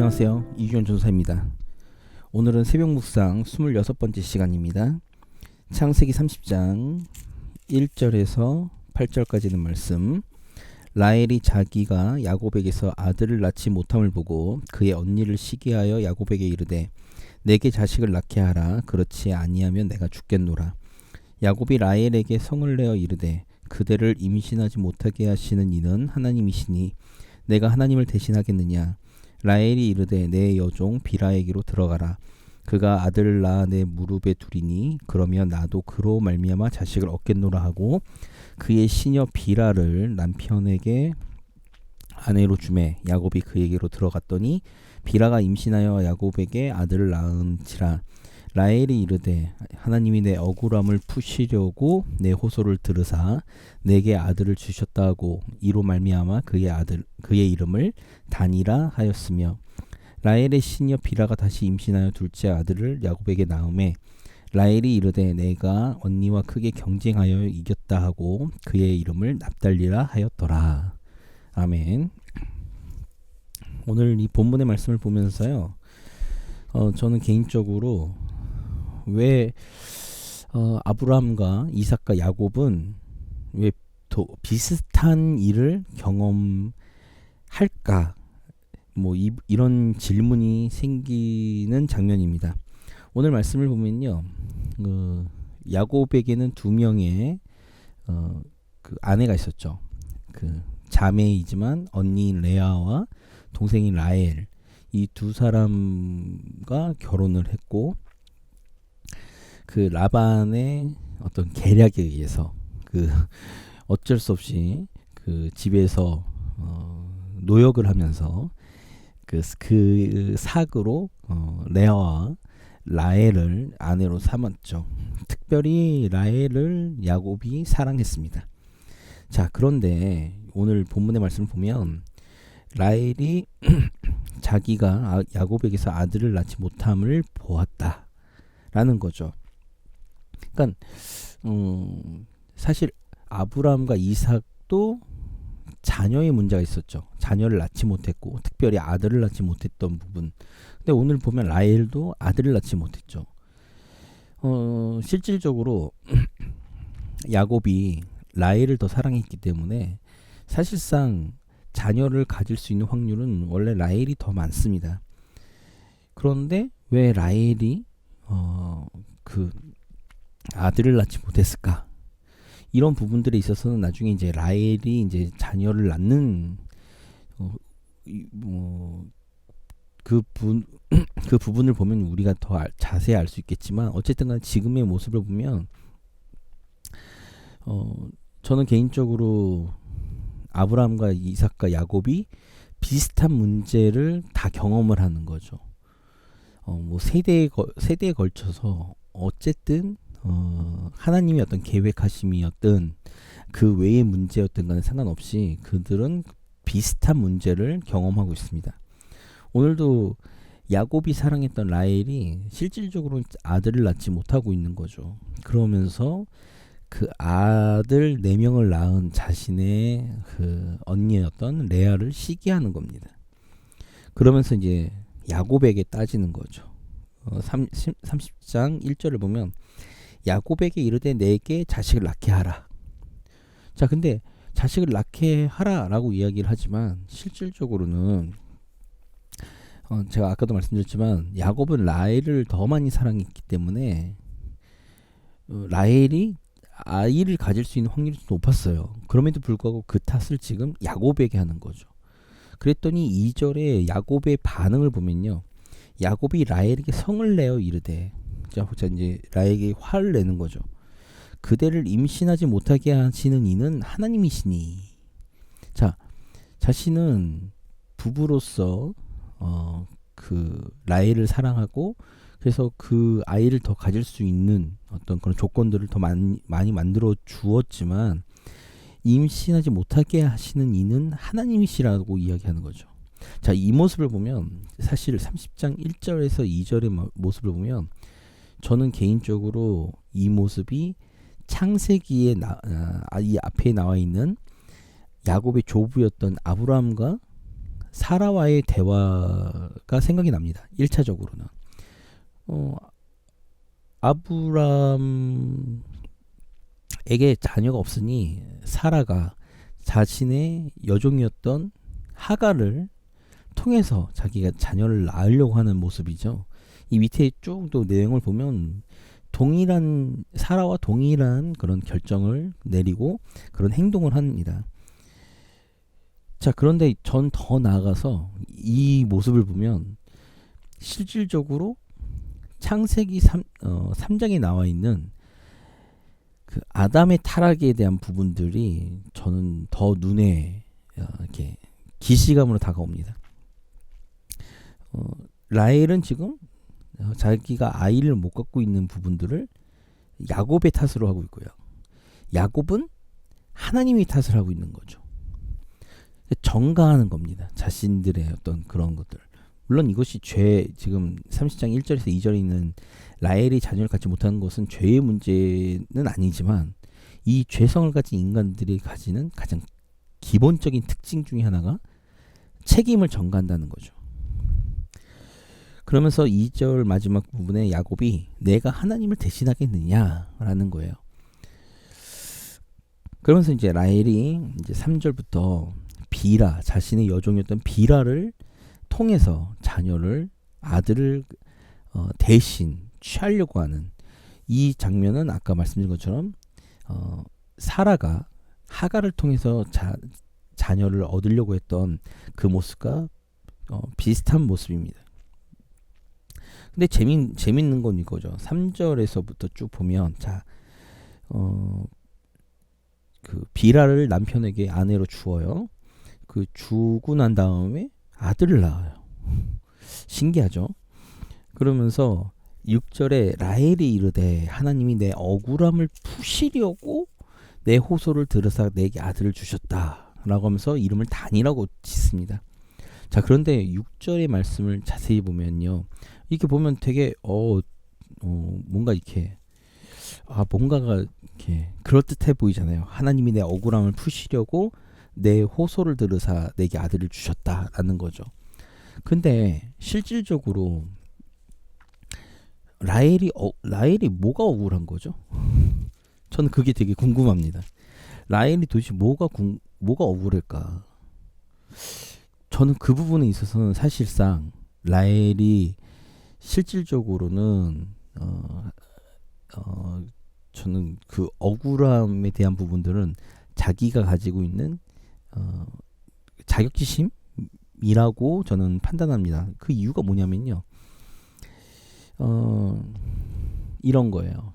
안녕하세요. 이규현 전사입니다. 오늘은 새벽 묵상 26번째 시간입니다. 창세기 30장 1절에서 8절까지는 말씀. 라헬이 자기가 야곱에게서 아들을 낳지 못함을 보고 그의 언니를 시기하여 야곱에게 이르되 내게 자식을 낳게 하라. 그렇지 아니하면 내가 죽겠노라. 야곱이 라헬에게 성을 내어 이르되 그대를 임신하지 못하게 하시는 이는 하나님이시니 내가 하나님을 대신하겠느냐. 라헬이 이르되 내 여종 빌하에게로 들어가라. 그가 아들을 낳아 내 무릎에 두리니 그러면 나도 그로 말미암아 자식을 얻겠노라 하고 그의 시녀 빌하를 남편에게 아내로 주매 야곱이 그에게로 들어갔더니 빌하가 임신하여 야곱에게 아들을 낳은지라. 라헬이 이르되 하나님이 내 억울함을 푸시려고 내 호소를 들으사 내게 아들을 주셨다 하고 이로 말미암아 그의 이름을 단이라 하였으며 라헬의 시녀 빌하가 다시 임신하여 둘째 아들을 야곱에게 낳음에 라헬이 이르되 내가 언니와 크게 경쟁하여 이겼다 하고 그의 이름을 납달리라 하였더라. 아멘. 오늘 이 본문의 말씀을 보면서요, 저는 개인적으로 왜 아브라함과 이삭과 야곱은 왜 비슷한 일을 경험할까? 이런 질문이 생기는 장면입니다. 오늘 말씀을 보면요, 야곱에게는 두 명의 그 아내가 있었죠. 그 자매이지만 언니인 레아와 동생인 라헬, 이 두 사람과 결혼을 했고 그 라반의 어떤 계략에 의해서 어쩔 수 없이 그 집에서 노역을 하면서 그 사그로 레아와 라헬을 아내로 삼았죠. 특별히 라헬을 야곱이 사랑했습니다. 자, 그런데 오늘 본문의 말씀을 보면 라헬이 자기가 야곱에게서 아들을 낳지 못함을 보았다라는 거죠. 그러니까 사실 아브라함과 이삭도 자녀의 문제가 있었죠. 자녀를 낳지 못했고 특별히 아들을 낳지 못했던 부분. 근데 오늘 보면 라헬도 아들을 낳지 못했죠. 실질적으로 야곱이 라헬을 더 사랑했기 때문에 사실상 자녀를 가질 수 있는 확률은 원래 라헬이 더 많습니다. 그런데 왜 라헬이 그 아들을 낳지 못했을까? 이런 부분들에 있어서는 나중에 이제 라헬이 이제 자녀를 낳는 그 부분을 보면 우리가 더 자세히 알 수 있겠지만 어쨌든간 지금의 모습을 보면 저는 개인적으로 아브라함과 이삭과 야곱이 비슷한 문제를 다 경험을 하는 거죠. 세대에 걸쳐서 어쨌든 하나님의 어떤 계획하심이었든 그 외의 문제였든 간에 상관없이 그들은 비슷한 문제를 경험하고 있습니다. 오늘도 야곱이 사랑했던 라헬이 실질적으로 아들을 낳지 못하고 있는 거죠. 그러면서 그 아들 4명을 낳은 자신의 그 언니였던 레아를 시기하는 겁니다. 그러면서 이제 야곱에게 따지는 거죠. 30장 1절을 보면 야곱에게 이르되 내게 자식을 낳게 하라. 자, 근데 자식을 낳게 하라라고 이야기를 하지만 실질적으로는 제가 아까도 말씀드렸지만 야곱은 라헬을 더 많이 사랑했기 때문에 라헬이 아이를 가질 수 있는 확률이 높았어요. 그럼에도 불구하고 그 탓을 지금 야곱에게 하는 거죠. 그랬더니 2절에 야곱의 반응을 보면요, 야곱이 라헬에게 성을 내어 이르되, 자 이제 라헬에게 화를 내는 거죠. 그대를 임신하지 못하게 하시는 이는 하나님이시니. 자, 자신은 부부로서 그 라헬을 사랑하고 그래서 그 아이를 더 가질 수 있는 어떤 그런 조건들을 더 많이 만들어 주었지만 임신하지 못하게 하시는 이는 하나님이시라고 이야기하는 거죠. 자, 이 모습을 보면 사실 30장 1절에서 2절의 모습을 보면 저는 개인적으로 이 모습이 창세기에 이 앞에 나와 있는 야곱의 조부였던 아브라함과 사라와의 대화가 생각이 납니다. 1차적으로는 아브람에게 자녀가 없으니 사라가 자신의 여종이었던 하갈을 통해서 자기가 자녀를 낳으려고 하는 모습이죠. 이 밑에 쭉 또 내용을 보면 사라와 동일한 그런 결정을 내리고 그런 행동을 합니다. 자, 그런데 전 더 나아가서 이 모습을 보면 실질적으로 창세기 3장에 나와 있는 그 아담의 타락에 대한 부분들이 저는 더 눈에 이렇게 기시감으로 다가옵니다. 라헬은 지금 자기가 아이를 못 갖고 있는 부분들을 야곱의 탓으로 하고 있고요. 야곱은 하나님의 탓을 하고 있는 거죠. 정가하는 겁니다. 자신들의 어떤 그런 것들. 물론 이것이 지금 30장 1절에서 2절에 있는 라헬이 자녀를 갖지 못하는 것은 죄의 문제는 아니지만 이 죄성을 가진 인간들이 가지는 가장 기본적인 특징 중에 하나가 책임을 전가한다는 거죠. 그러면서 2절 마지막 부분에 야곱이 내가 하나님을 대신하겠느냐라는 거예요. 그러면서 이제 라헬이 이제 3절부터 비라, 자신의 여종이었던 비라를 통해서 아들을 대신 취하려고 하는 이 장면은 아까 말씀드린 것처럼 사라가 하갈을 통해서 자녀를 얻으려고 했던 그 모습과 비슷한 모습입니다. 근데 재밌는 건 이거죠. 3절에서부터 쭉 보면 그 비라를 남편에게 아내로 주어요. 그 주고 난 다음에 아들을 낳아요. 신기하죠? 그러면서 6절에 라헬이 이르되 하나님이 내 억울함을 푸시려고 내 호소를 들으사 내게 아들을 주셨다 라고 하면서 이름을 단이라고 짓습니다. 자, 그런데 6절의 말씀을 자세히 보면요, 이렇게 보면 되게 뭔가 이렇게 뭔가가 이렇게 그럴듯해 보이잖아요. 하나님이 내 억울함을 푸시려고 내 호소를 들으사 내게 아들을 주셨다라는 거죠. 근데 실질적으로 라헬이 뭐가 억울한 거죠? 저는 그게 되게 궁금합니다. 라헬이 도대체 뭐가 억울할까? 저는 그 부분에 있어서는 사실상 라헬이 실질적으로는 저는 그 억울함에 대한 부분들은 자기가 가지고 있는 자격지심이라고 저는 판단합니다. 그 이유가 뭐냐면요, 이런 거예요.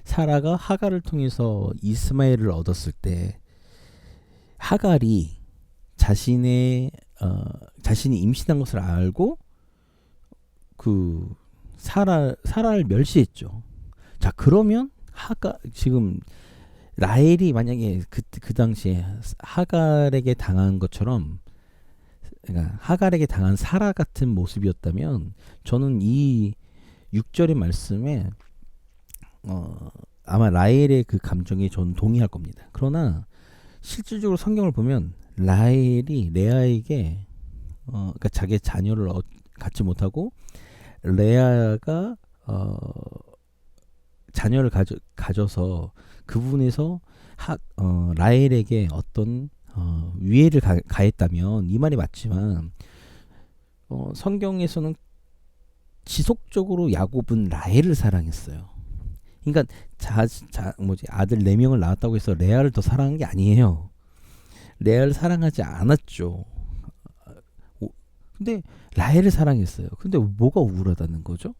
사라가 하갈을 통해서 이스마엘을 얻었을 때 하갈이 자신이 임신한 것을 알고 그 사라를 멸시했죠. 자, 그러면 지금 라헬이 만약에 그 당시에 하갈에게 당한 것처럼, 그러니까 하갈에게 당한 사라 같은 모습이었다면 저는 이 6절의 말씀에 아마 라헬의 그 감정에 저는 동의할 겁니다. 그러나 실질적으로 성경을 보면 라헬이 레아에게 그러니까 자기의 자녀를 갖지 못하고 레아가 자녀를 가져서 그 부분에서 라헬에게 어떤 위해를 가했다면 이 말이 맞지만 성경에서는 지속적으로 야곱은 라헬을 사랑했어요. 그러니까 아들 4명을 낳았다고 해서 레아를 더 사랑한 게 아니에요. 레아를 사랑하지 않았죠. 근데 라헬을 사랑했어요. 근데 뭐가 억울하다는 거죠?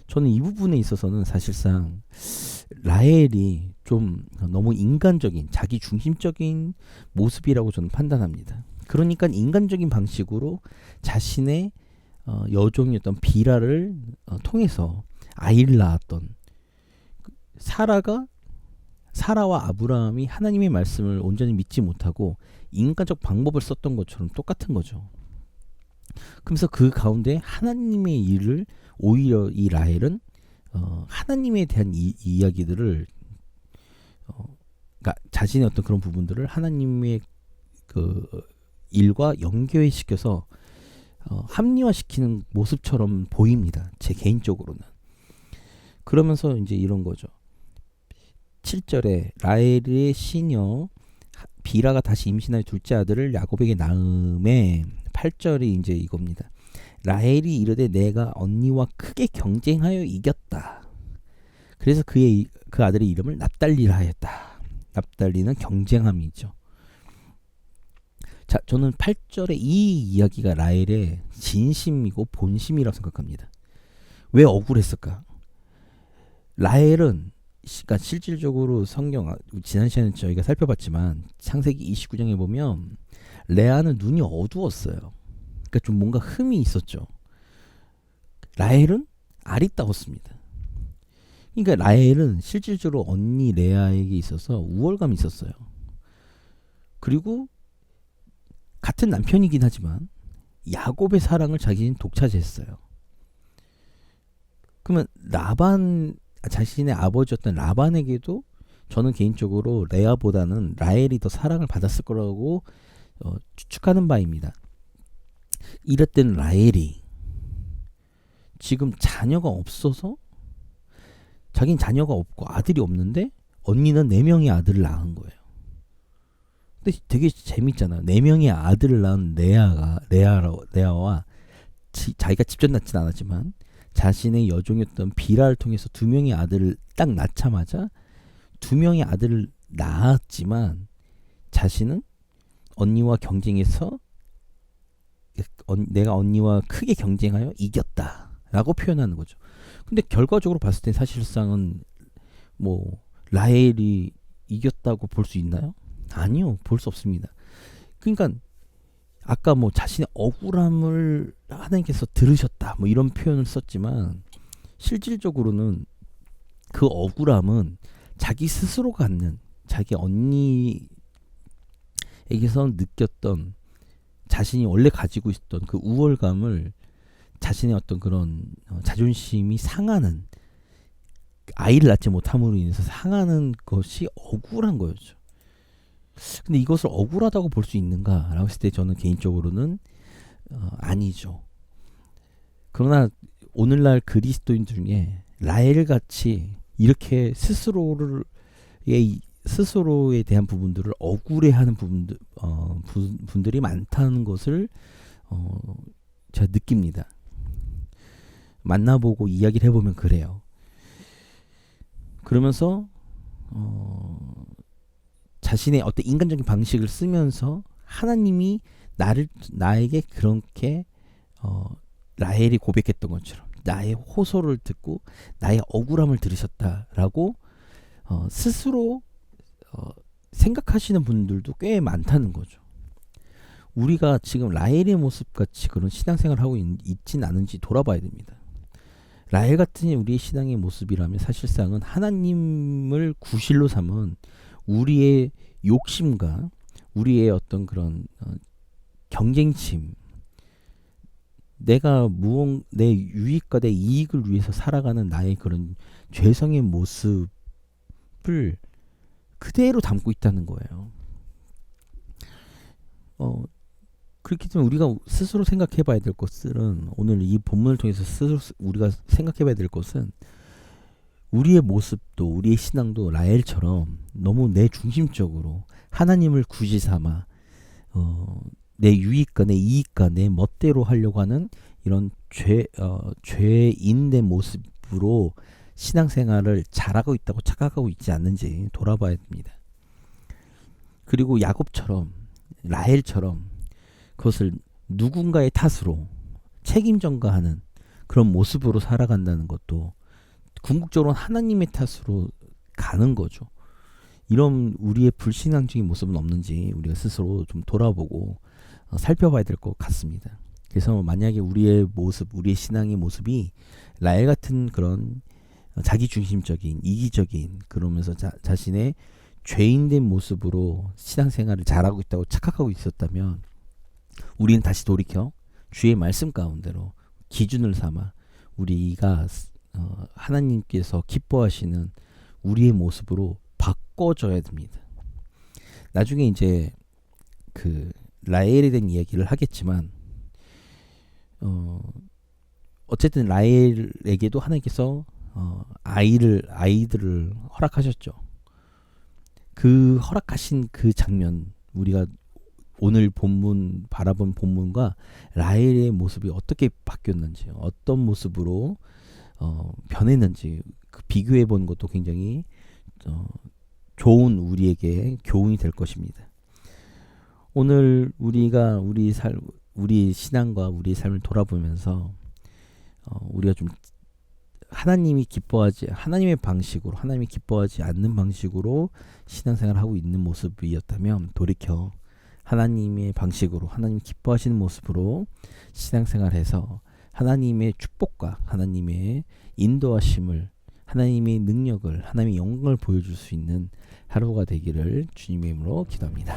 저는 이 부분에 있어서는 사실상 라헬이 좀 너무 인간적인, 자기 중심적인 모습이라고 저는 판단합니다. 그러니까 인간적인 방식으로 자신의 여종이었던 비라를 통해서 아이를 낳았던 사라와 아브라함이 하나님의 말씀을 온전히 믿지 못하고 인간적 방법을 썼던 것처럼 똑같은 거죠. 그러면서 그 가운데 하나님의 일을 오히려 이 라헬은 하나님에 대한 이야기들을 그러니까 자신의 어떤 그런 부분들을 하나님의 그 일과 연계시켜서 합리화시키는 모습처럼 보입니다. 제 개인적으로는. 그러면서 이제 이런 거죠. 7절에 라헬의 시녀 비라가 다시 임신하여 둘째 아들을 야곱에게 낳음에 8절이 이제 이겁니다. 라헬이 이르되 내가 언니와 크게 경쟁하여 이겼다. 그래서 그 아들의 이름을 납달리라 하였다. 납달리는 경쟁함이죠. 자, 저는 8절의 이 이야기가 라헬의 진심이고 본심이라고 생각합니다. 왜 억울했을까? 라헬은 그러니까 실질적으로 성경 지난 시간에 저희가 살펴봤지만 창세기 29장에 보면 레아는 눈이 어두웠어요. 그러니까 좀 뭔가 흠이 있었죠. 라헬은 아리따웠습니다. 그러니까 라헬은 실질적으로 언니 레아에게 있어서 우월감이 있었어요. 그리고 같은 남편이긴 하지만 야곱의 사랑을 자기는 독차지했어요. 그러면 자신의 아버지였던 라반에게도 저는 개인적으로 레아보다는 라헬이 더 사랑을 받았을 거라고 추측하는 바입니다. 이랬던 라헬이 지금 자녀가 없어서 자긴 자녀가 없고 아들이 없는데 언니는 4명의 아들을 낳은 거예요. 근데 되게 재밌잖아요. 4명의 아들을 낳은 레아와 자기가 직접 낳진 않았지만 자신의 여종이었던 비라를 통해서 2명의 아들을 딱 낳자마자 2명의 아들을 낳았지만 자신은 언니와 경쟁해서 내가 언니와 크게 경쟁하여 이겼다 라고 표현하는 거죠. 근데 결과적으로 봤을 때 사실상은 뭐 라헬이 이겼다고 볼 수 있나요? 아니요, 볼 수 없습니다. 그러니까 아까 뭐 자신의 억울함을 하나님께서 들으셨다 뭐 이런 표현을 썼지만 실질적으로는 그 억울함은 자기 스스로가 갖는 자기 언니에게서 느꼈던 자신이 원래 가지고 있었던 그 우월감을 자신의 어떤 그런 자존심이 상하는 아이를 낳지 못함으로 인해서 상하는 것이 억울한 거였죠. 근데 이것을 억울하다고 볼 수 있는가라고 했을 때 저는 개인적으로는 아니죠. 그러나 오늘날 그리스도인 중에 라헬 같이 이렇게 스스로에 대한 부분들을 억울해하는 분들이 많다는 것을 제가 느낍니다. 만나보고 이야기를 해보면 그래요. 그러면서 자신의 어떤 인간적인 방식을 쓰면서 하나님이 나에게 그렇게 라헬이 고백했던 것처럼 나의 호소를 듣고 나의 억울함을 들으셨다라고 스스로 생각하시는 분들도 꽤 많다는 거죠. 우리가 지금 라헬의 모습같이 그런 신앙생활을 하고 있진 않은지 돌아봐야 됩니다. 라헬 같은 우리의 신앙의 모습이라면 사실상은 하나님을 구실로 삼은 우리의 욕심과 우리의 어떤 그런 경쟁심, 내가 내 유익과 내 이익을 위해서 살아가는 나의 그런 죄성의 모습을 그대로 담고 있다는 거예요. 그렇기 때문에 우리가 스스로 생각해 봐야 될 것은 오늘 이 본문을 통해서 스스로 우리가 생각해 봐야 될 것은 우리의 모습도 우리의 신앙도 라헬처럼 너무 내 중심적으로 하나님을 굳이 삼아 내 유익과 내 이익과 내 멋대로 하려고 하는 이런 죄인된 모습으로 신앙생활을 잘하고 있다고 착각하고 있지 않는지 돌아봐야 됩니다. 그리고 야곱처럼 라헬처럼 그것을 누군가의 탓으로 책임 전가하는 그런 모습으로 살아간다는 것도 궁극적으로는 하나님의 탓으로 가는 거죠. 이런 우리의 불신앙적인 모습은 없는지 우리가 스스로 좀 돌아보고 살펴봐야 될 것 같습니다. 그래서 만약에 우리의 모습, 우리의 신앙의 모습이 라헬 같은 그런 자기중심적인, 이기적인 그러면서 자신의 죄인된 모습으로 신앙생활을 잘하고 있다고 착각하고 있었다면 우리는 다시 돌이켜 주의 말씀 가운데로 기준을 삼아 우리가 하나님께서 기뻐하시는 우리의 모습으로 바꿔줘야 됩니다. 나중에 이제 그 라헬에 대한 이야기를 하겠지만 어쨌든 라헬에게도 하나님께서 아이들을 허락하셨죠. 그 허락하신 그 장면, 우리가 오늘 본문 바라본 본문과 라헬의 모습이 어떻게 바뀌었는지, 어떤 모습으로 변했는지 그 비교해 보는 것도 굉장히 좋은 우리에게 교훈이 될 것입니다. 오늘 우리가 우리 신앙과 우리 삶을 돌아보면서 우리가 좀 하나님이 기뻐하지 않는 방식으로 신앙생활을 하고 있는 모습이었다면 돌이켜 하나님의 방식으로, 하나님 기뻐하시는 모습으로 신앙생활해서 하나님의 축복과 하나님의 인도하심을, 하나님의 능력을, 하나님의 영광을 보여줄 수 있는 하루가 되기를 주님의 이름으로 기도합니다.